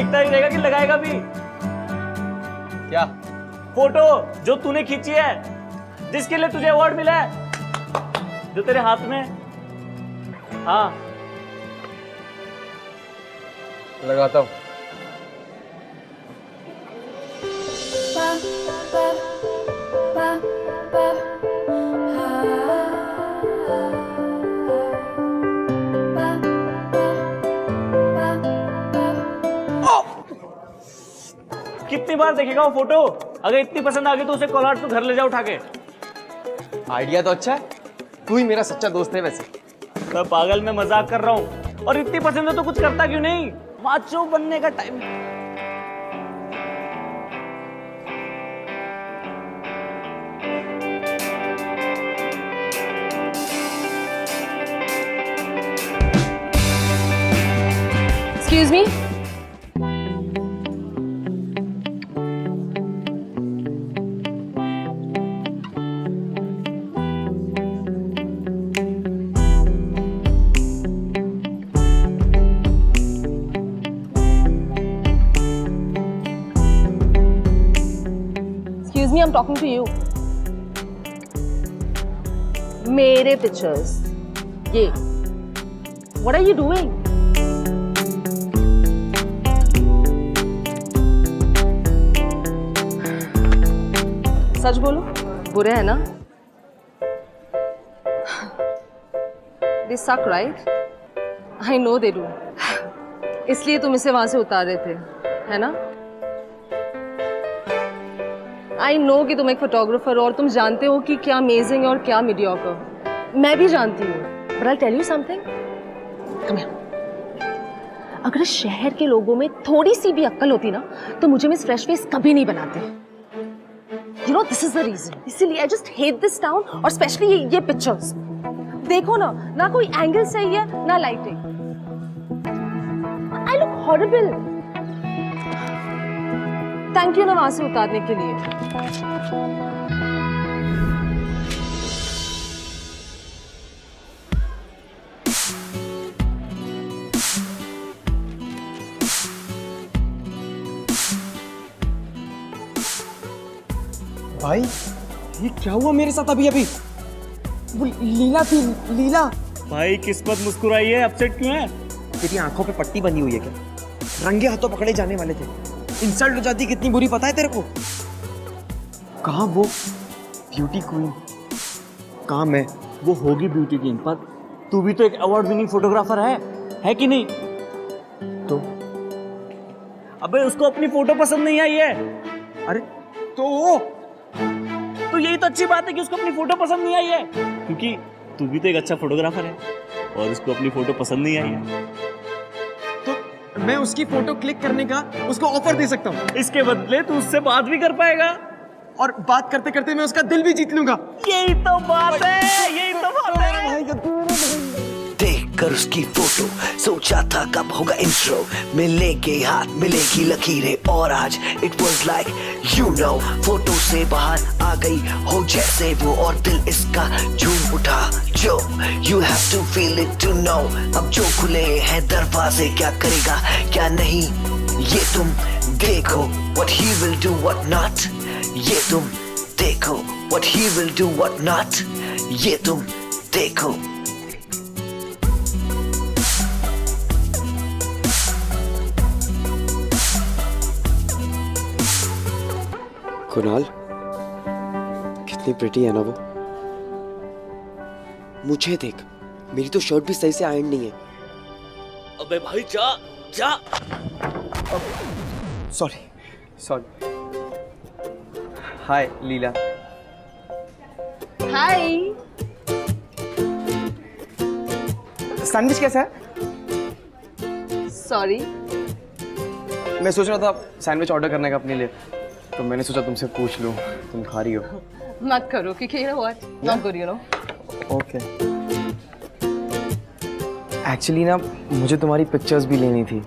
देखता ही रहेगा कि लगाएगा भी? क्या? फोटो जो तूने खींची है, जिसके लिए तुझे अवार्ड मिला है, जो तेरे हाथ में। हाँ लगाता हूँ। कितनी बार देखेगा वो फोटो? अगर इतनी पसंद आ गई तो उसे कोलार तू घर ले जा उठा के। आइडिया तो अच्छा है, तू ही मेरा सच्चा दोस्त है वैसे। मैं पागल, मैं मजाक कर रहा हूँ। और इतनी पसंद है तो कुछ करता क्यों नहीं? माचो बनने का time. Excuse me? Excuse me, I'm talking to you. मेरे pictures. ये. What are you doing? सच बोलो, बुरे है ना? They suck, right? I know they do. इसलिए तुम इसे वहां से उतार रहे थे, है ना? I know कि तुम एक फोटोग्राफर हो और तुम जानते हो कि क्या अमेजिंग है और क्या मीडियोकर। मैं भी जानती हूँ। But I'll tell you something. Come here. अगर इस शहर के लोगों में थोड़ी सी भी अक्ल होती ना, तो मुझे मिस फ्रेश फेस कभी नहीं बनाते। You know, this is the reason. इसीलिए I just hate this town और especially ये pictures. देखो ना कोई एंगल सही है, ना lighting. I look horrible. Thank you ना वहां से उतारने के लिए। भाई ये क्या हुआ मेरे साथ अभी अभी? वो लीला थी, लीला। भाई किस्मत मुस्कुराई है, अपसेट क्यों है? तेरी आंखों पे पट्टी बनी हुई है क्या? रंगे हाथों पकड़े जाने वाले थे, इंसल्ट हो जाती कितनी बुरी पता है तेरे को? कहाँ वो ब्यूटी क्वीन? कहाँ मैं? वो होगी ब्यूटी क्वीन, पर तू भी तो एक अवार्ड विनिंग फोटोग्राफर है कि नहीं? तो अबे उसको अपनी फोटो पसंद नहीं आई है। अरे तो यही तो अच्छी बात है कि उसको अपनी फोटो पसंद नहीं आई है, क्योंकि तू भी तो एक अच्छा फोटोग्राफर है और उसको अपनी फोटो पसंद नहीं आई है। तो मैं उसकी फोटो क्लिक करने का उसको ऑफर दे सकता हूँ। इसके बदले तू उससे बात भी कर पाएगा और बात करते करते मैं उसका दिल भी जीत लूंगा। यही तो बात है, यही तो बात है। देखकर उसकी फोटो सोचा था कब होगा इंट्रो, मिलेंगे हाथ मिलेगी लकीरें और आज it was like you know, photo से बाहर आ गई हो जैसे वो और दिल इसका झूम उठा जो you have to feel it to know. अब जो खुले हैं दरवाजे क्या करेगा क्या नहीं ये तुम देखो, what he will do what not ये तुम देखो, what he will do what not ये तुम देखो। कुणाल, कितनी प्रिटी है ना वो। मुझे देख, मेरी तो शर्ट भी सही से आयरन नहीं है। अबे भाई जा जा। सॉरी। हाय लीला। हाय। सैंडविच कैसा है? सॉरी। मैं सोच रहा था सैंडविच ऑर्डर करने का अपने लिए, तो मैंने सोचा तुमसे पूछ लूं, तुम खा रही हो? मत करो क्योंकि you know what? Not good, you know. Okay. Actually ना मुझे तुम्हारी पिक्चर्स भी लेनी थी।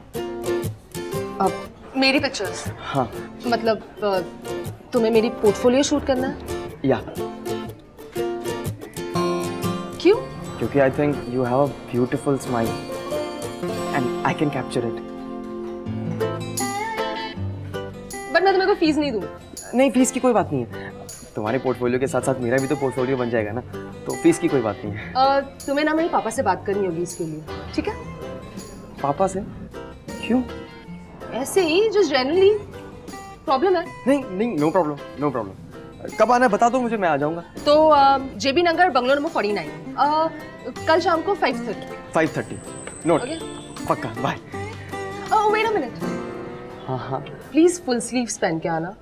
अब मेरी पिक्चर्स? हाँ। मतलब तुम्हें मेरी पोर्टफोलियो शूट करना है? या। क्यों? क्योंकि I think you have a beautiful smile and I can capture it. मैं कोई फीस नहीं दूँ। नहीं, फीस की कोई बात नहीं है। तुम्हारे पोर्टफोलियो के साथ साथ मेरा भी तो पोर्टफोलियो बन जाएगा ना, तो फीस की कोई बात नहीं है। तुम्हें ना मेरे पापा से बात करनी होगी इसके लिए, ठीक है? पापा से? क्यों? ऐसे ही, जस्ट जनरली प्रॉब्लम है। नहीं नहीं, नो प्रॉब्लम, नो प्रॉब्लम। कब आना है बता दो मुझे, मैं आ जाऊंगा। तो JB नगर, बंगलो नंबर 49। कल शाम को 5:30। 5:30 नोट। ओके, पक्का, bye. Oh wait a minute, हाँ हाँ प्लीज फुल स्लीव्स पहन के आना।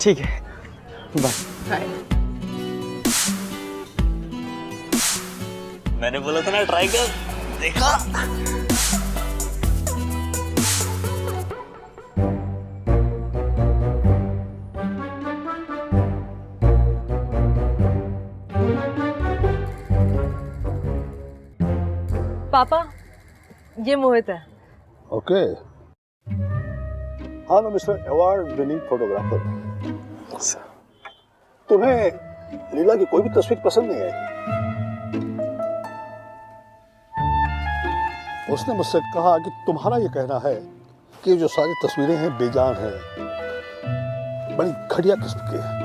ठीक है, बाय। बाय। मैंने बोला था ना ट्राई कर, देखा। पापा, ये मोहित है। ओके। हाँ ना मिस्टर अवार्ड विनिंग फोटोग्राफर, तुम्हें लीला की कोई भी तस्वीर पसंद नहीं आई? उसने मुझसे कहा कि तुम्हारा ये कहना है कि जो सारी तस्वीरें हैं बेजान हैं, बड़ी घटिया किस्म की है।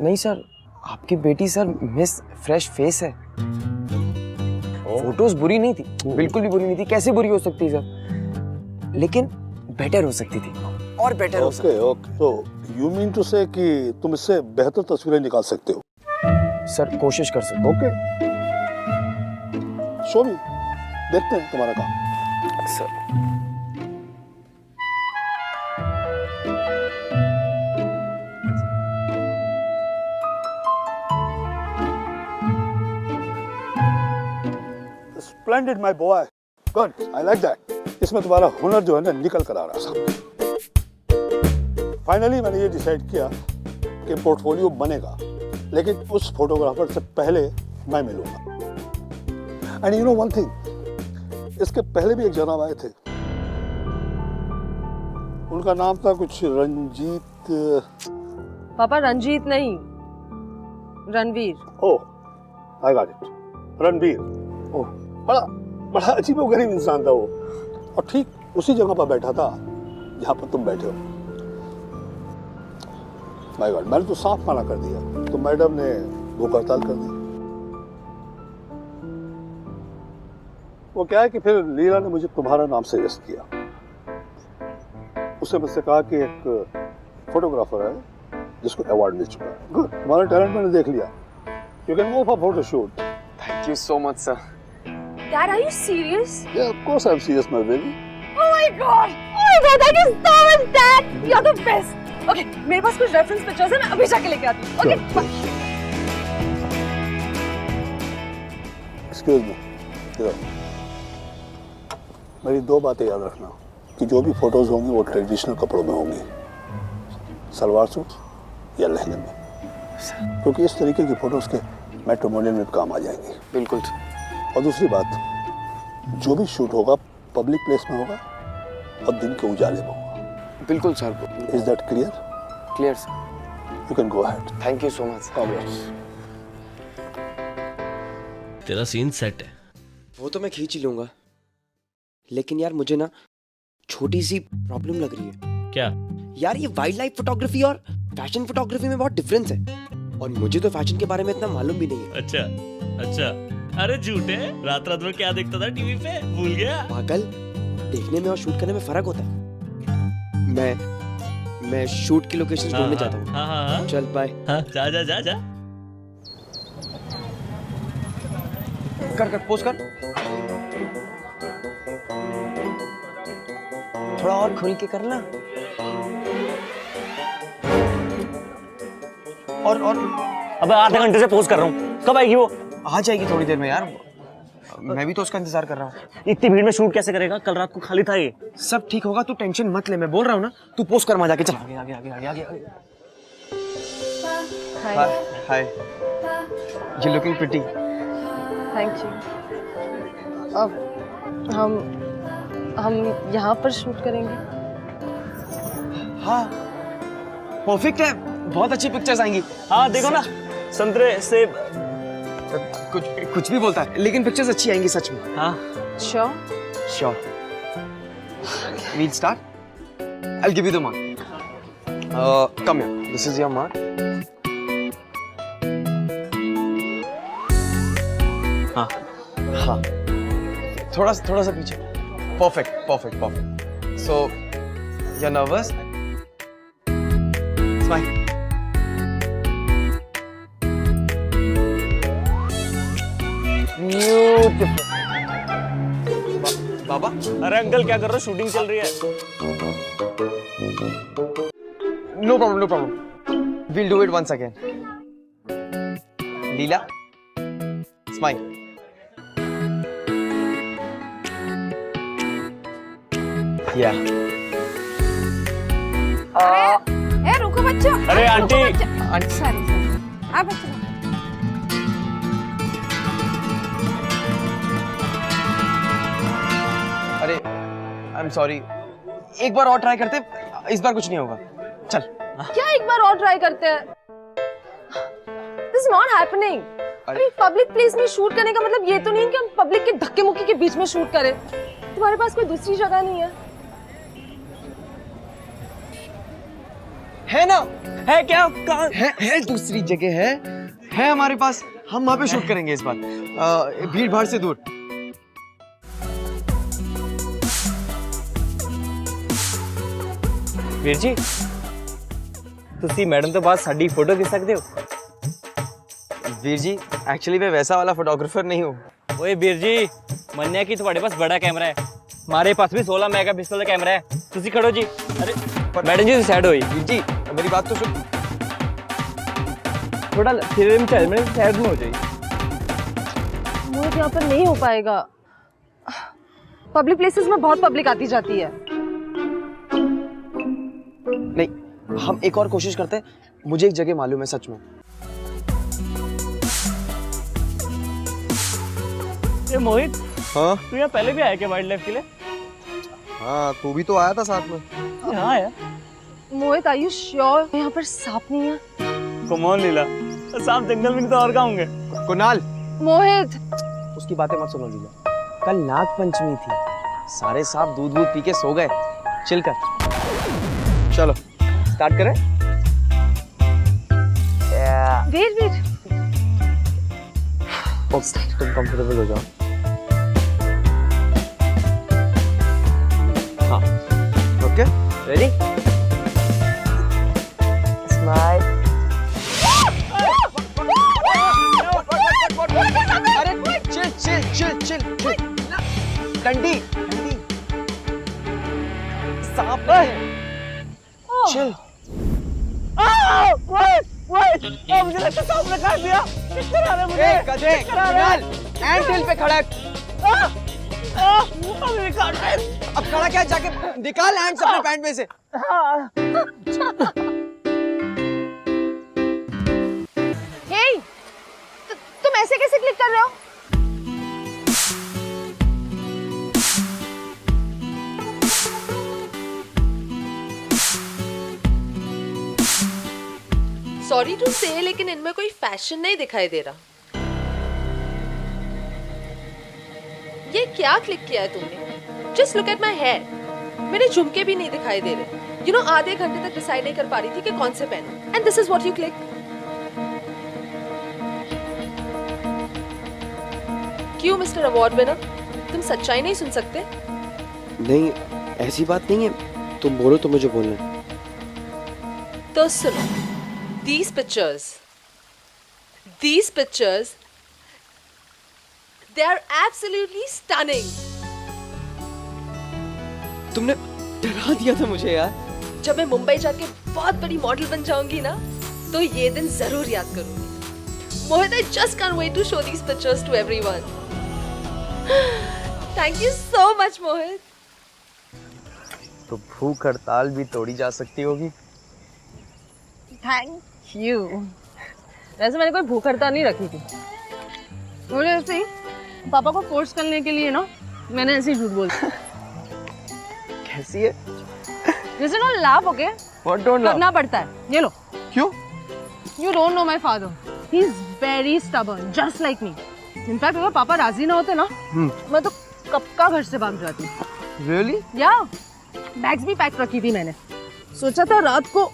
नहीं सर, आपकी बेटी सर मिस फ्रेश फेस है। फोटोज बुरी नहीं थी, बिल्कुल भी बुरी नहीं थी। कैसे बुरी हो सकती सर? लेकिन बेटर हो सकती थी, और बेटर हो सकती। ओके ओके, तो यू मीन टू से कि तुम इससे बेहतर तस्वीरें निकाल सकते हो? सर कोशिश कर सकते। ओके, शो मी, देखते हैं तुम्हारा काम। Sir splendid my boy, good, I like that. इसमें तुम्हारा हुनर जो है ना निकल कर आ रहा है सामने। फाइनली मैंने ये डिसाइड किया कि पोर्टफोलियो बनेगा, लेकिन उस फोटोग्राफर से पहले मैं मिलूंगा। And you know one thing, इसके पहले भी एक जनाब आए थे, उनका नाम था कुछ रंजीत। पापा रंजीत नहीं, रणवीर। ओह आई गॉट इट, रणबीर। ओह, बड़ा बड़ा अजीबोगरीब इंसान था वो, और ठीक उसी जगह पर बैठा था जहां पर तुम बैठे हो। माय गॉड, मैंने तो साफ मना कर दिया, तो मैडम ने भूख हड़ताल कर दी। वो क्या है कि फिर लीला ने मुझे तुम्हारा नाम सजेस्ट किया। उसने मुझसे कहा कि एक फोटोग्राफर है जिसको अवार्ड मिल चुका है। गुड, तुम्हारा टैलेंट मैंने देख लिया। You can go for photo shoot. Thank you so much sir. Dad, are you serious? Yeah, of course I'm serious, my baby. Oh my God! Oh my God! Thank you so much, Dad. You're the best. Okay, मेरे पास कुछ reference pictures हैं, मैं अभी जाके लेके आती हूँ। Okay, bye. Excuse me. इधर। मेरी दो बातें याद रखना कि जो भी फोटोज होंगी वो ट्रेडिशनल कपड़ों में होंगी, सलवार सूट या लहंगे में, क्योंकि इस तरीके की फोटोज के मैट्रिमोनियल में काम आ जाएंगी। बिल्कुल। और दूसरी बात, जो भी शूट होगा पब्लिक प्लेस में होगा और दिन के उजाले में होगा। बिल्कुल sir. Is that clear? Clear sir. You can go ahead. Thank you so much. तेरा सीन सेट है। वो तो मैं खींच ही लूंगा, लेकिन यार मुझे ना छोटी सी प्रॉब्लम लग रही है। क्या? यार ये वाइल्ड लाइफ फोटोग्राफी और फैशन फोटोग्राफी में बहुत डिफरेंस है, और मुझे तो फैशन के बारे में इतना मालूम भी नहीं है। अच्छा अच्छा, अरे झूठे, रात रात में क्या देखता था टीवी पे, भूल गया? पागल, देखने में और शूट करने में फर्क होता है। मैं शूट की लोकेशन ढूंढने जाता हूँ। हाँ हाँ हाँ, चल बाय। हाँ, जा जा जा जा। कर पोस्ट कर। थोड़ा और खुल के करना। और अबे आधे घंटे से पोस्ट कर रहा हूँ, कब आएगी वो? आ जाएगी थोड़ी देर में यार, मैं भी तो उसका इंतजार कर रहा हूँ। इतनी भीड़ में शूट कैसे करेगा? कल रात को खाली था ये। सब ठीक होगा, तू टेंशन मत ले, मैं बोल रहा हूँ ना। तू पोस्ट कर, वहां जाके चल। आगे आगे आगे आगे आगे। Hi. Hi, you looking pretty. Thank you. अब हम यहाँ पर शूट करेंगे। हाँ परफेक्ट है, बहुत अच्छी पिक्चर्स आएंगी। हाँ देखो ना, संतरे सेब। कुछ कुछ भी बोलता है, लेकिन पिक्चर्स अच्छी आएंगी सच में। हाँ Sure. Sure. We'll start. I'll give you the mark. Come here. This is your mark. हाँ हाँ. थोड़ा सा पीछे. Perfect. So, you're nervous? Smile. Beautiful. बाबा. अरे अंकल क्या कर रहे हो, शूटिंग चल रही है। No problem. We'll do it once again. Leela, smile. Yeah. ए रुको बच्चों। अरे आंटी। सॉरी आप बच्चों। अरे I'm sorry. एक बार और ट्राई करते, इस बार कुछ नहीं होगा. चल. क्या एक बार और ट्राई करते हैं? This is not happening. अरे पब्लिक प्लेस में शूट करने का मतलब ये तो नहीं कि हम पब्लिक के धक्के मुक्की के बीच में शूट करें। तुम्हारे पास कोई दूसरी जगह नहीं है? है ना? है क्या? कहाँ? है दूसरी जगह है हमारे पास. हम वहाँ पे शूट करेंगे इस बार. भीड़ भाड़ से दूर. ਵੀਰ ਜੀ ਤੁਸੀਂ ਮੈਡਮ ਤੋਂ ਬਾਅਦ ਸਾਡੀ ਫੋਟੋ ਖਿੱਚ ਸਕਦੇ ਹੋ? वीर जी, एक्चुअली मैं वैसा वाला फोटोग्राफर नहीं हूँ. ਓਏ ਵੀਰ ਜੀ ਮੰਨਿਆ ਕਿ ਤੁਹਾਡੇ ਪਾਸ ਬੜਾ ਕੈਮਰਾ ਹੈ, हमारे पास भी 16 मेगापिक्सल का कैमरा है। ਤੁਸੀਂ ਖੜੋ ਜੀ। अरे मैडम जी साइड होई। वीर जी, मेरी बात तो सुन. थोड़ा फिल्म चल में साइड में हो जाइए। मोहित यहाँ पर नहीं हो पाएगा। पब्लिक प्लेसेस में बहुत पब्लिक आती जाती है। नहीं, हम एक और कोशिश करते हैं. मुझे एक जगह मालूम है सच में. ये मोहित, हाँ तू यहाँ पहले भी आया क्या वाइल्ड लाइफ के लिए? हाँ, तू भी तो आया था साथ में. हाँ यार। मोहित, आर यू श्योर यहाँ पर सांप नहीं है? कमॉन लीला, सांप जंगल में तो और कहाँ होंगे? कुणाल, मोहित, उसकी बातें मत सुनो लीला. कल नाग पंचमी थी, सारे सांप दूध वूध पी के सो गए. चिल कर. चलो स्टार्ट करें. वेट वेट, तुम कंफर्टेबल हो जाओ. हाँ, ओके, रेडी? स्माइल. अरे chill chill chill chill chill. डंडी डंडी. सांप है. चिल. मुझे लगता सांप ने काट दिया। किसने मारा मुझे? ए गधे, कुणाल, एंट हिल पे खड़ा है. अभी काट रहा है। अब खड़ा क्या, जाके निकाल एंट्स अपने पैंट में से. हे, तुम ऐसे कैसे क्लिक कर रहे हो? सॉरी टू से, लेकिन इनमें कोई फैशन नहीं दिखाई दे रहा। ये क्या क्लिक किया है तुमने? Just look at my hair. मेरे झुमके भी नहीं दिखाई दे रहे. यू नो, आधे घंटे तक डिसाइड नहीं कर पा रही थी कि कौन से पहनूं. And this is what you click. क्यों मिस्टर अवार्ड विनर, तुम सच्चाई नहीं सुन सकते? नहीं, ऐसी बात नहीं है. तुम बोलो तो मुझे बोलना. तो सुनो, these pictures, they are absolutely stunning. तुमने डरा दिया था मुझे यार. जब मैं मुंबई जाके बहुत बड़ी मॉडल बन जाऊंगी ना, तो ये दिन जरूर याद करूंगी. मोहित, I just can't wait to show these pictures to everyone. Thank you so much, मोहित. तो भूख हड़ताल भी तोड़ी जा सकती होगी. Thank you. वैसे मैंने कोई भूख हड़ताल नहीं रखी थी. मुझे ऐसे ही पापा को फोर्स करने के लिए ना, मैंने ऐसे ही झूठ बोल दिया. कैसी है? जैसे no laugh, okay? What don't laugh? करना पड़ता है. ये लो. क्यों? You don't know my father. He is very stubborn, just like me. In fact, अगर पापा राजी ना होते ना, मैं तो कब का घर से भाग जाती. Really? या बैग्स भी पैक रखी थी मैंने. सोचा था रात को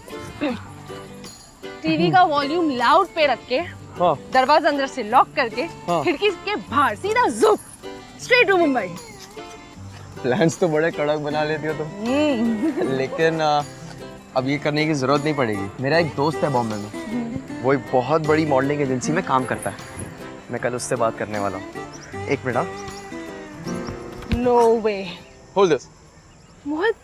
टीवी का वॉल्यूम लाउड पे रख के, दरवाजा अंदर से लॉक करके, खिड़की के बाहर सीधा जुप स्ट्रेट टू मुंबई. प्लान्स तो बड़े कड़क बना लेती हो तुम. लेकिन अब ये करने की जरूरत नहीं पड़ेगी. मेरा एक दोस्त है बॉम्बे में, वो एक बहुत बड़ी मॉडलिंग एजेंसी में काम करता है. मैं कल उससे बात करने वाला हूँ. एक minute. No way. Hold this. Mohit.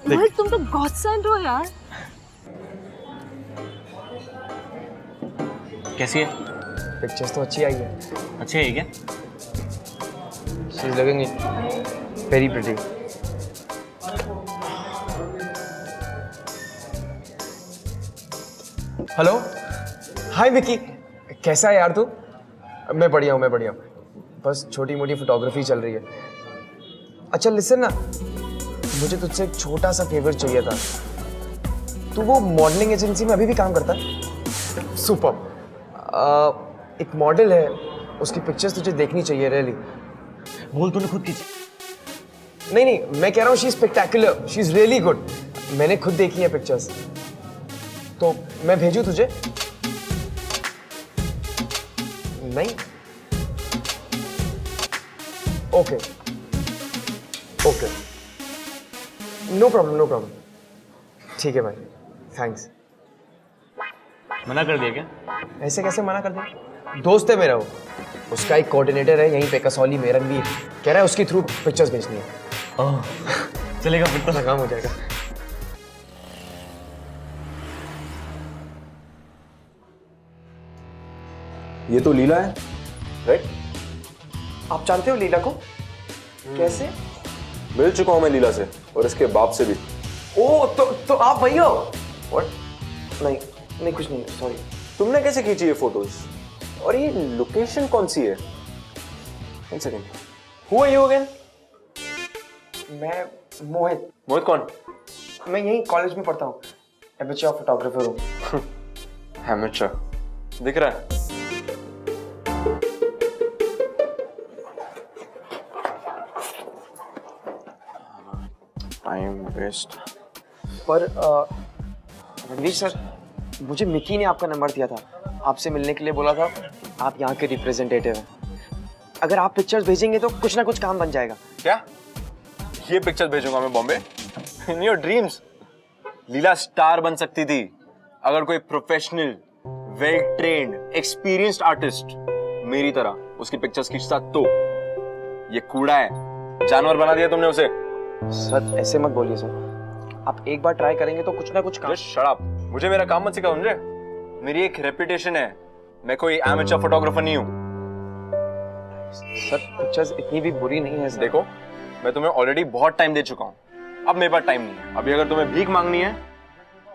Mohit तुम तो गॉड सेंट हो यार. कैसी है? पिक्चर्स तो अच्छी आई है. अच्छी है क्या? She is looking very pretty. Hello. Hi Vicky. कैसा है यार तू? मैं बढ़िया हूँ, मैं बढ़िया हूँ. बस छोटी मोटी फोटोग्राफी चल रही है. अच्छा लिसन ना, मुझे तुझसे एक छोटा सा फेवर चाहिए था. तू वो मॉडलिंग एजेंसी में अभी भी काम करता है? सुपर. एक मॉडल है, उसकी पिक्चर्स तुझे देखनी चाहिए रियली. बोल तूने खुद की. नहीं नहीं, मैं कह रहा हूँ she is spectacular, she is really good. मैंने खुद देखी है पिक्चर्स. तो मैं भेजूं तुझे? नहीं. Okay okay, no problem no problem. ठीक है भाई, थैंक्स. मना कर दिया क्या? ऐसे कैसे मना कर दिया? दोस्त है मेरा वो. उसका एक कोऑर्डिनेटर है यहीं पे कसौली में, रणवीर. कह रहा है उसके थ्रू पिक्चर्स भेजनी है. ओह, चलेगा फिर तो. काम हो जाएगा. ये तो लीला है, राइट? आप जानते हो लीला को? कैसे? मिल चुका हूं मैं लीला से और इसके बाप से भी. ओ तो आप वही हो? What? नहीं नहीं, कुछ नहीं, सॉरी. तुमने कैसे खींची ये फोटोज? और ये लोकेशन कौन सी है? One second. Who are you again? मैं मोहित. मोहित कौन? मैं यहीं कॉलेज में पढ़ता हूँ. एमेच्योर फोटोग्राफर हूँ. एमेच्योर दिख रहा है. Time waste. पर रणवीर सर, मुझे मिकी ने आपका नंबर दिया था. आपसे मिलने के लिए बोला था. आप यहाँ के रिप्रेजेंटेटिव हैं. अगर आप पिक्चर्स भेजेंगे तो कुछ ना कुछ काम बन जाएगा. क्या? ये पिक्चर भेजूंगा मैं Bombay? In your dreams. Leela star बन सकती थी अगर कोई professional, well trained, experienced artist मेरी तरह उसकी पिक्चर्स खींचता. तो ये कूड़ा है, जानवर बना दिया तुमने उसे. सर ऐसे मत बोलिए सर. आप एक बार ट्राई करेंगे तो कुछ ना कुछ काम. Shut up. मुझे मेरा काम मत सिखाओ. समझे? मेरी एक रेपुटेशन है. मैं कोई एमेच्योर फोटोग्राफर नहीं हूँ. सर पिक्चर्स इतनी भी बुरी नहीं है. देखो, मैं तुम्हें ऑलरेडी बहुत टाइम दे चुका हूँ. अब मेरे पास टाइम नहीं है. अभी अगर तुम्हें भीख मांगनी है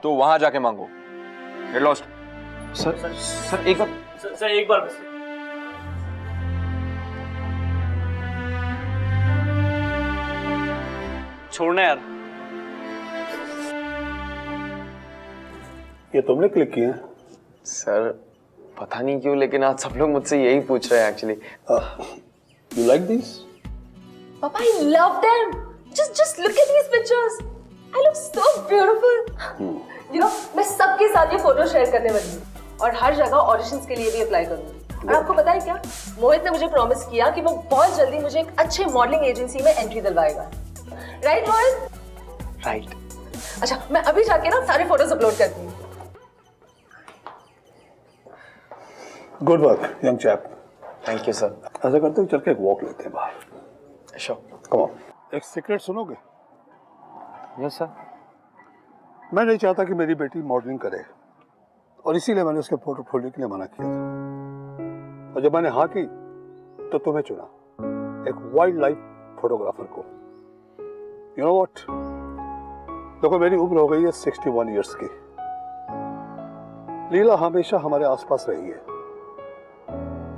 तो वहां जाके मांगो. Get lost. सर एक बार. सर एक बार बस. छोड़ना यार. ये तुमने क्लिक किए हैं? सर पता नहीं क्यों, लेकिन आज सब लोग मुझसे यही पूछ रहे हैं actually. You like this? Papa, I love them. Just look at these pictures. I look so beautiful. You know, मैं सबके साथ ये फोटो शेयर करने वाली हूँ और हर जगह ऑडिशंस के लिए भी अप्लाई करूँगी. और आपको पता है क्या? मोहित ने मुझे प्रॉमिस किया कि वो बहुत जल्दी मुझे एक अच्छे मॉडलिंग एजेंसी में एंट्री दिलवाएगा. राइट मोहित? राइट. अच्छा, मैं अभी जाके ना सारे फोटोज अपलोड करती हूँ. Good work young chap. Thank you sir. ऐसा करते हैं, चल के एक वॉक लेते हैं बाहर. श्योर. Come on. एक सीक्रेट सुनोगे? Yes sir. मैं नहीं चाहता कि मेरी बेटी मॉडलिंग करे और इसीलिए मैंने उसके पोर्टफोलियो के लिए मना किया था. और जब मैंने हाँ की तो तुम्हें चुना, एक वाइल्ड लाइफ फोटोग्राफर को. यू नो व्हाट, देखो मेरी उम्र हो गई है 61 इयर्स की. लीला हमेशा हमारे आसपास रही है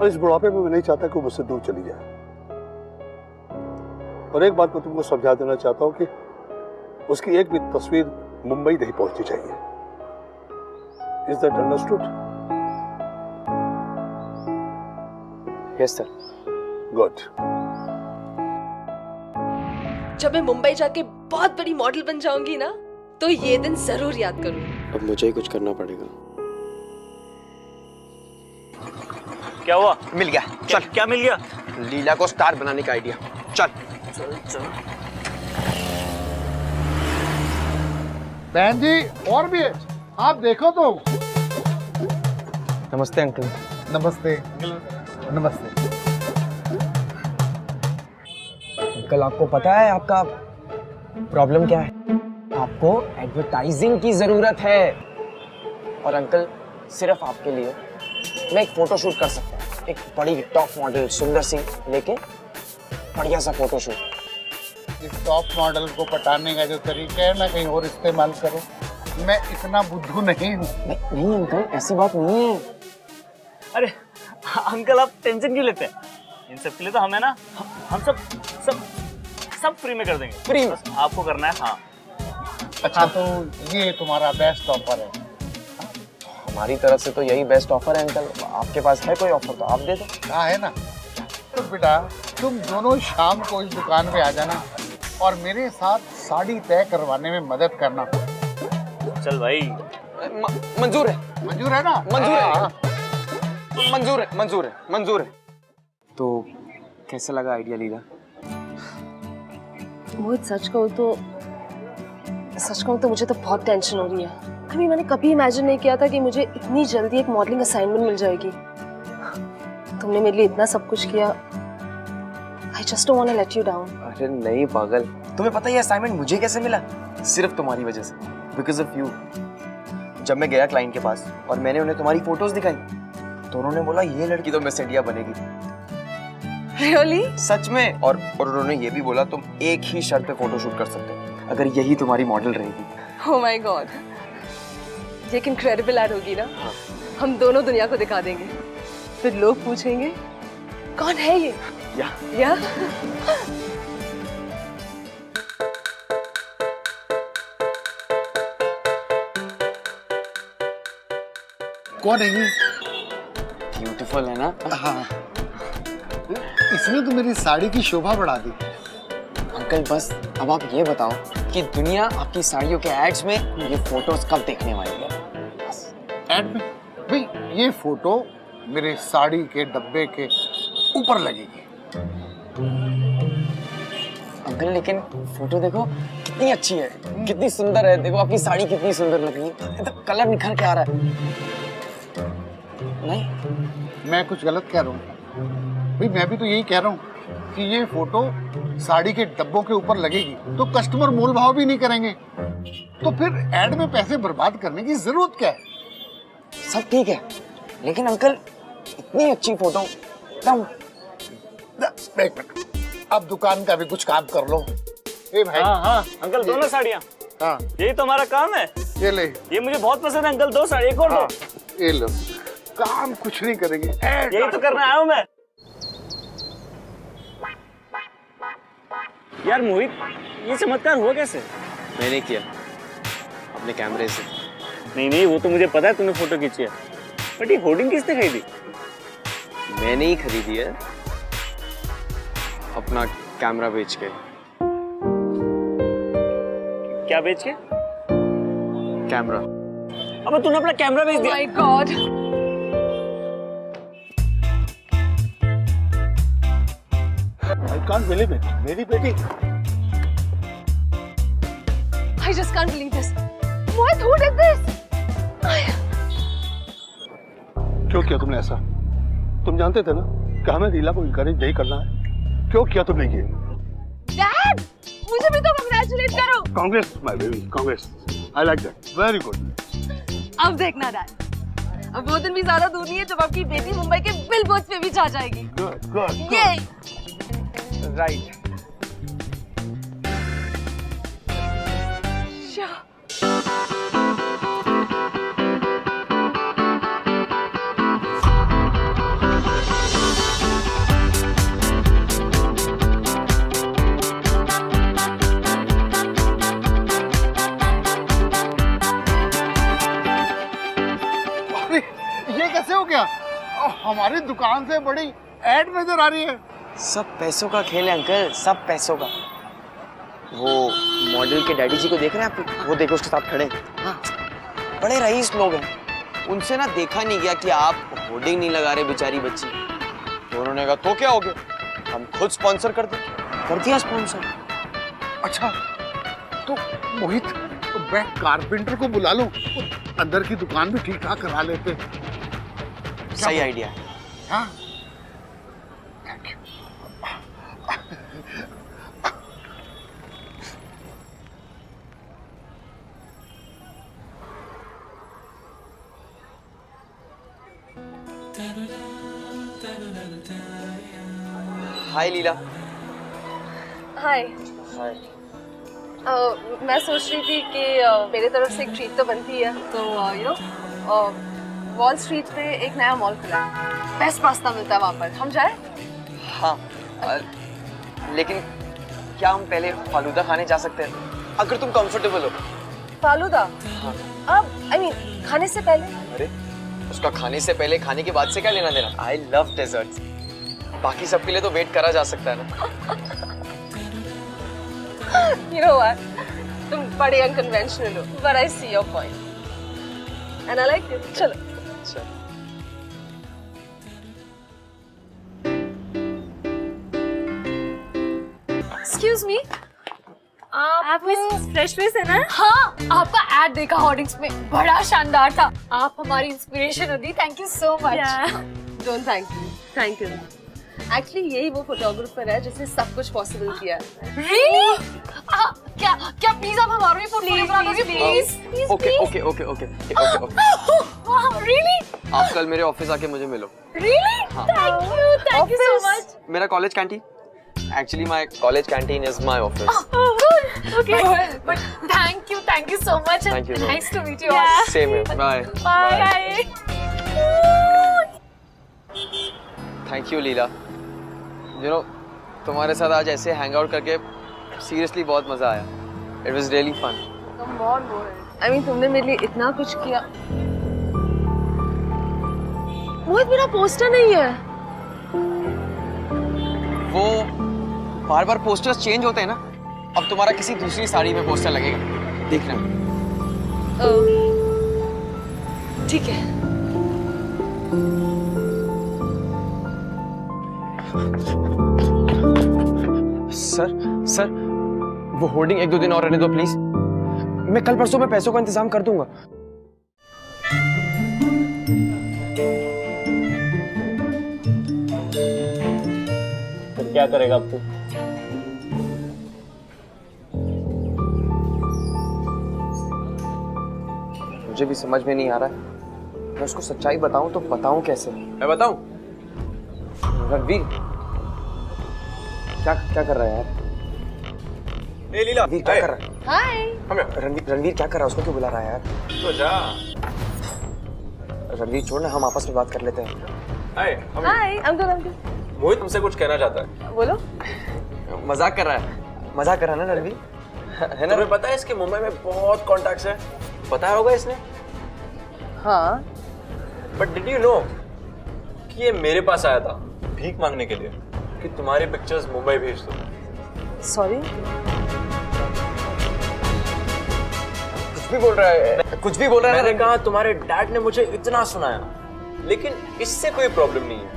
और इस बुढ़ापे में मैं नहीं चाहता कि वो मुझसे दूर चली जाए. और एक बात मैं तुमको समझा देना चाहता हूं कि उसकी एक भी तस्वीर मुंबई नहीं पहुंचनी चाहिए. Is that understood? Yes sir. Good. जब मैं मुंबई जाके बहुत बड़ी मॉडल बन जाऊंगी ना, तो ये दिन जरूर याद करूंगी। अब मुझे ही कुछ करना पड़ेगा। क्या हुआ? मिल गया। चल, क्या मिल गया? लीला को स्टार बनाने का आइडिया। चल। बहन जी और भी है, आप देखो तो। नमस्ते अंकल। नमस्ते। नमस्ते। अंकल आपको पता है आपका प्रॉब्लम क्या है? आपको एडवर्टाइजिंग की जरूरत है। और अंकल सिर्फ आपके लिए मैं एक फोटो शूट कर सकता हूँ। एक बड़ी टॉप मॉडल सुंदर सी लेके बढ़िया सा फोटो शूट। इस टॉप मॉडल को पटाने का जो तरीका है ना, कहीं और इस्तेमाल करो। मैं इतना बुद्धू नहीं हूँ। नहीं अंकल, ऐसी बात नहीं है। अरे अंकल आप टेंशन क्यों लेते हैं? इन सब के लिए तो हमें ना, हम सब फ्री में कर देंगे। फ्री में? आपको करना है। हाँ। अच्छा तो ये तुम्हारा बेस्ट ऑफर है? हमारी तरफ से तो यही बेस्ट ऑफर है अंकल। आपके पास है कोई ऑफर तो आप दे दो। हाँ है ना। तो बेटा तुम दोनों शाम को इस दुकान पे आ जाना और मेरे साथ साड़ी तय करवाने में मदद करना। चल भाई। मंजूर है। मंजूर है ना? मंजूर है। हाँ। मंजूर है, मंजूर है, मंजूर है। तो कैसा लगा आइडिया लीला? मोहित सच कहूँ तो मुझे तो बहुत टेंशन हो रही है। अभी मैंने कभी इमेजिन नहीं किया था कि मुझे इतनी जल्दी एक मॉडलिंग असाइनमेंट मिल जाएगी। तुमने मेरे लिए इतना सब कुछ किया। I just don't want to let you down. अरे नहीं पागल, तुम्हें पता है ये असाइनमेंट मुझे कैसे मिला? सिर्फ तुम्हारी वजह से, बिकॉज ऑफ यू। जब मैं गया क्लाइंट के पास और मैंने उन्हें तुम्हारी फोटोज दिखाई तो उन्होंने बोला ये लड़की तो मिस इंडिया बनेगी। Really? सच में। और उन्होंने ये भी बोला तुम एक ही शर्ट पे फोटो शूट कर सकते हो अगर यही तुम्हारी मॉडल रहेगी। Oh my God. ये एक इनक्रेडिबल ऐड होगी ना। हम दोनों दुनिया को दिखा देंगे। फिर लोग पूछेंगे कौन है ये? या? कौन है ये? ब्यूटीफुल है ना? हाँ। इसने तो मेरी साड़ी की शोभा बढ़ा दी। अंकल बस अब आप ये बताओ कि दुनिया आपकी साड़ियों के एड्स में ये फोटोज कब देखने वाली है? एड में? भाई ये फोटो मेरे साड़ी के डब्बे के ऊपर लगेगी। अंकल लेकिन फोटो देखो कितनी अच्छी है, कितनी सुंदर है। देखो आपकी साड़ी कितनी सुंदर लग रही है, तो कलर निखर के आ रहा है। नहीं मैं कुछ गलत कह रहा हूँ? भाई मैं भी तो यही कह रहा हूँ कि ये फोटो साड़ी के डब्बों के ऊपर लगेगी तो कस्टमर मोल भाव भी नहीं करेंगे, तो फिर एड में पैसे बर्बाद करने की जरूरत क्या है? सब ठीक है लेकिन अंकल इतनी अच्छी फोटो एकदम। एक मिनट, अब दुकान का भी कुछ काम कर लो। ए भाई। हाँ अंकल दो ना साड़ियाँ। हाँ यही तो हमारा काम है। ये ले। ये मुझे बहुत पसंद है अंकल, दो साड़ी। एक और दो। ये लो। काम कुछ नहीं करेंगे, यही तो करने आया हूँ मैं। यार मोहित, ये चमत्कार हुआ कैसे? मैंने किया अपने कैमरे से। नहीं वो तो मुझे पता है तूने फोटो खींची है, बट ये होर्डिंग किसने खरीदी? मैंने ही खरीदी है अपना कैमरा बेच के। क्या बेच के? कैमरा। अबे तूने अपना कैमरा बेच दिया? Oh my God. I can't believe it. मेरी बेटी। I just can't believe this. Mohit, who did this? क्यों किया तुमने ऐसा? तुम जानते थे ना कि हमें लीला को इनकरेज नहीं करना है। क्यों किया तुमने ये? Dad, मुझे भी तो congratulate करो। Congress my baby, Congress. I like that, very good. अब देखना डैड, अब वो दिन भी ज्यादा दूर नहीं है जब आपकी बेटी मुंबई के बिलबोर्ड्स पे भी छा जाएगी। Good good. ये राइट। हमारी दुकान से बड़ी एड नजर आ रही है। सब पैसों का खेल है अंकल, सब पैसों का। वो मॉडल के डैडी जी को देख रहे हैं आप? वो देखो उसके साथ खड़े। हाँ, बड़े रईस लोग हैं। उनसे ना देखा नहीं गया कि आप होर्डिंग नहीं लगा रहे बेचारी बच्ची। तो उन्होंने कहा तो क्या हो गया, हम खुद स्पॉन्सर कर दें। कर दिया स्पॉन्सर। अच्छा तो मोहित, तो मैं कारपेंटर को बुला लूं, अंदर की दुकान भी ठीक ठाक करा लेते। सही आइडिया है। हाँ थैंक यू। हाय लीला। हाय। हाय। मैं सोच रही थी कि मेरे तरफ से एक ट्रीट तो बनती है, तो यू नो वॉल स्ट्रीट पे एक नया मॉल खुला है, बेस्ट पास्ता मिलता है वहाँ पर, हम जाए? हाँ लेकिन क्या हम पहले फालूदा खाने जा सकते हैं, अगर तुम कंफर्टेबल हो? फालूदा? हाँ। अब आई मीन खाने से पहले? अरे उसका खाने से पहले खाने के बाद से क्या लेना देना? I love desserts. बाकी सबके लिए तो वेट करा जा सकता है ना। You know what? तुम बड़े अनकन्वेंशनल हो, but I see your point, and I like it. चलो। चल। Excuse me. आप फ्रेश फेस है ना? हाँ, आपका एड देखा होर्डिंग्स में, बड़ा शानदार था। आप हमारी इंस्पिरेशन होगी। Thank you so much. don't thank you. Actually यही वो फोटोग्राफर है जिसने सब कुछ पॉसिबल किया है। Really? क्या प्लीज आप हमारे भी फोटो बना दोगे प्लीज? ओके। Really? आप कल मेरे ऑफिस आके मुझे मिलो। Really? हाँ। Thank you so much. मेरा college canteen, actually my college canteen is my office. Okay. But thank you so much. Thank you so Nice to meet you all. Same है। Bye. Bye. Thank you Leela. You know तुम्हारे साथ आज ऐसे hang out करके seriously बहुत मजा आया। It was really fun. Come on, Moहित. I mean तुमने मेरे लिए इतना कुछ किया। मोहित मेरा पोस्टर नहीं है। वो बार बार पोस्टर्स चेंज होते हैं ना, अब तुम्हारा किसी दूसरी साड़ी में पोस्टर लगेगा, देखना। ठीक है। सर वो होर्डिंग 1-2 दिन और रहने दो प्लीज। मैं कल परसों में पैसों का इंतजाम कर दूंगा। फिर क्या करेगा अब तू? मुझे भी समझ में नहीं आ रहा है, मैं उसको सच्चाई बताऊं तो बताऊं कैसे? मैं बताऊं? रणवीर क्या कर रहा है यार? ए लीला, रणवीर क्या कर रहा है? हाय। रणवीर क्या कर रहा है? उसको क्यों बुला रहा है यार? तो जा। रणवीर छोड़ ना, हम आपस में बात कर लेते हैं। हाय, हाय, I'm good. मोहित तुमसे कुछ कहना चाहता है। बोलो। मजाक कर रहा है ना रणवीर? है ना? तुम्हें पता है इसके मुंबई में बहुत कॉन्टैक्ट्स है, पता होगा इसने। हाँ। बट डिड यू नो कि ये मेरे पास आया था भीख मांगने के लिए कि तुम्हारी पिक्चर्स मुंबई भेज दो। सॉरी। कुछ भी बोल रहा है। मैंने कहा तुम्हारे डैड ने मुझे इतना सुनाया, लेकिन इससे कोई प्रॉब्लम नहीं है।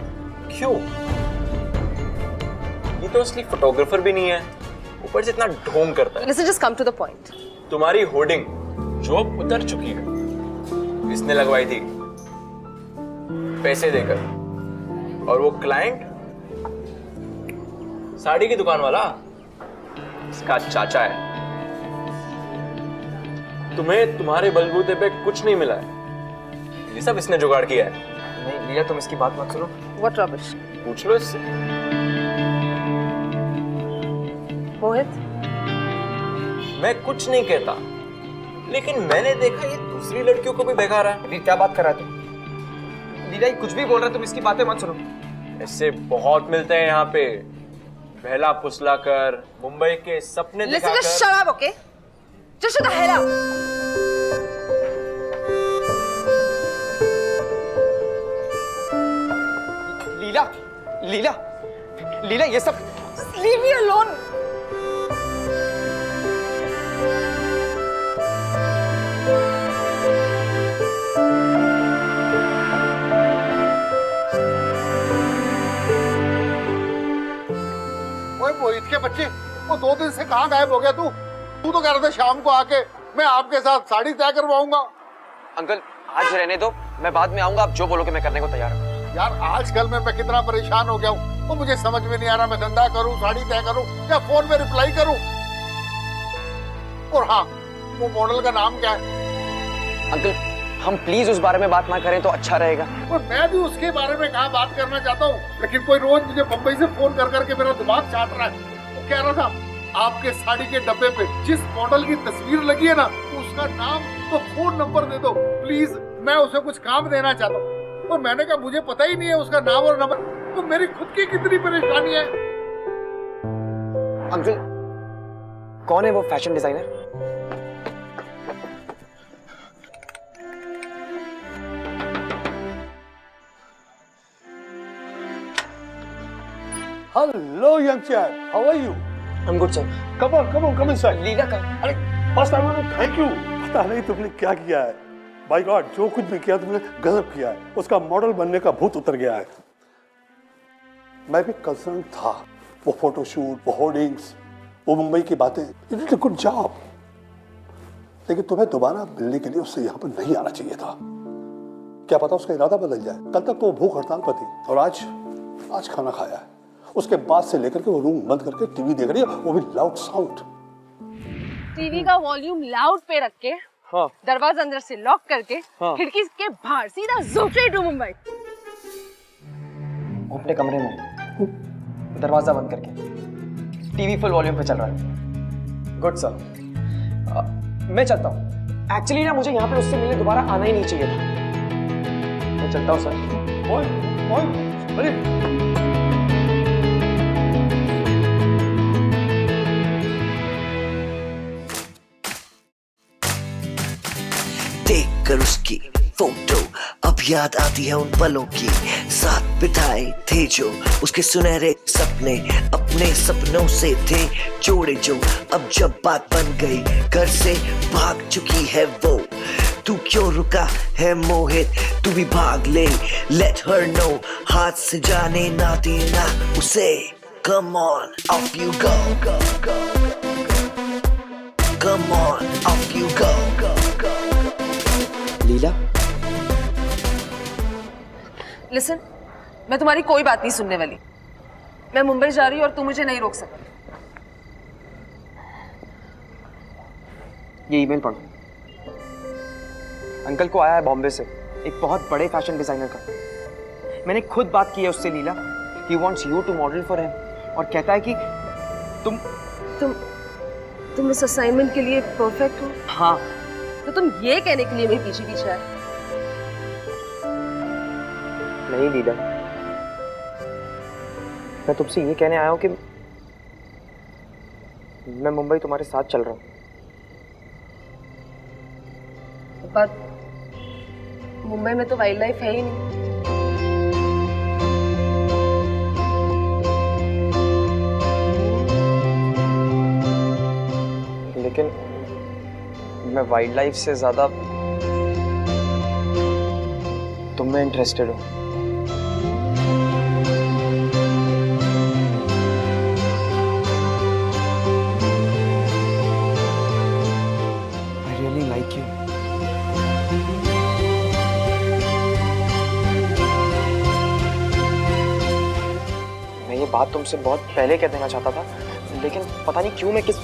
क्यों? ये तो असली फोटोग्राफर भी नहीं है, ऊपर से इतना ढोंग करता है। Let's just come to the point. तुम्हारी होर्डिंग जॉब उतर चुकी है, इसने लगवाई थी पैसे देकर, और वो क्लाइंट साड़ी की दुकान वाला इसका चाचा है। तुम्हें तुम्हारे बलबूते पे कुछ नहीं मिला है, ये सब इसने जुगाड़ किया है। नहीं लीला, तुम इसकी बात मत सुनो। What rubbish? पूछ लो इससे। मोहित, मैं कुछ नहीं कहता, लेकिन मैंने देखा ये दूसरी लड़कियों को भी बहका रहा है। रणवीर क्या बात कर रहा है तू? लीला कुछ भी बोल रहा है, तुम इसकी बातें मत सुनो। ऐसे बहुत मिलते हैं यहाँ पे, बहला फुसला कर, मुंबई के सपने listen, दिखाकर। just shut up, okay? Just shut the hell up. Leela Leela Leela ये सब लीव मी अलोन। ओए मोहित के बच्चे, वो 2 दिन से कहाँ गायब हो गया तू? तू तो कह रहा था शाम को आके मैं आपके साथ साड़ी तय करवाऊंगा। अंकल आज रहने दो, मैं बाद में आऊंगा, आप जो बोलोगे मैं करने को तैयार हूँ। यार आजकल मैं कितना परेशान हो गया हूँ, तो मुझे समझ में नहीं आ रहा मैं धंधा करूँ, साड़ी तय करूँ या फोन में रिप्लाई करूँ। और हाँ, वो मॉडल का नाम क्या है? अंकल हम प्लीज उस बारे में बात ना करें तो अच्छा रहेगा। और मैं भी उसके बारे में कहाँ बात करना चाहता हूँ, लेकिन कोई रोज मुझे बम्बई से फोन कर करके मेरा दिमाग चाट रहा है। वो कह रहा था आपके साड़ी के डब्बे पे जिस मॉडल की तस्वीर लगी है ना, उसका नाम तो फोन नंबर दे दो प्लीज, मैं उसे कुछ काम देना चाहता हूँ। और मैंने कहा मुझे पता ही नहीं है उसका नाम और नंबर, तो मेरी खुद की कितनी परेशानी है। अंकल कौन है वो fashion designer? Hello, young chap. How are you? I'm good, sir. Come inside. Leela का अरे first I want to thank you. पता नहीं तुमने क्या किया है, बाय गॉड जो कुछ भी किया तुमने गजब किया है। उसका मॉडल बनने का भूत उतर गया है। मैं भी कंसर्न था, वो फोटोशूट, वो होर्डिंग्स, वो मुंबई की बातें, you did a good job, लेकिन तुम्हें दोबारा मिलने के लिए उससे यहाँ पर नहीं आना चाहिए था। क्या पता उसका इरादा बदल जाए। कल तक तो वो भूख हड़ताल पर थी और आज खाना खाया है। उसके बाद से लेकर के वो रूम बंद करके टीवी देख रही है, वो भी लाउड साउंड। टीवी का वॉल्यूम लाउड पे रख के, हाँ। दरवाजा अंदर से लॉक करके, हाँ। खिड़की के बाहर सीधा स्ट्रेट टू मुंबई। अपने कमरे में दरवाजा बंद करके टीवी फुल वॉल्यूम पे चल रहा है। गुड सर, मैं चलता हूँ। एक्चुअली ना मुझे यहाँ पे उससे मिलने दोबारा आना ही नहीं चाहिए था। मैं चलता हूँ सर। देख कर उसकी फोटो अब याद आती है उन पलों की, साथ बिताए थे जो उसके सुनहरे सपने, अपने सपनों से थे जोड़े जो अब जब बात बन गई घर से भाग चुकी है वो। तू क्यों रुका है मोहित, तू भी भाग ले, लेट हर नो, हाथ से जाने ना देना उसे। Come on, off you go, go, go, come on, off you go, go, go. Leela listen, मैं तुम्हारी कोई बात नहीं सुनने वाली। मैं मुंबई जा रही हूँ और तू मुझे नहीं रोक सकती। ये ईमेल पढ़ो। अंकल को आया है बॉम्बे से, एक बहुत बड़े फैशन डिजाइनर का। मैंने खुद बात की है उससे लीला। He wants you to model for him और कहता है कि तुम इस असाइनमेंट के लिए परफेक्ट हो। हाँ। तो तुम ये कहने के लिए मेरे पीछे पीछे आए? नहीं लीला, मैं तुमसे ये कहने आया हूँ कि मैं मुंबई तुम्हारे साथ चल रहा हूँ। पर मुंबई में तो वाइल्ड लाइफ है ही नहीं। लेकिन मैं वाइल्ड लाइफ से ज्यादा तुम में इंटरेस्टेड हूँ। I really like you. मैं ये बात तुमसे बहुत पहले कह देना चाहता था, लेकिन पता नहीं क्यों मैं किस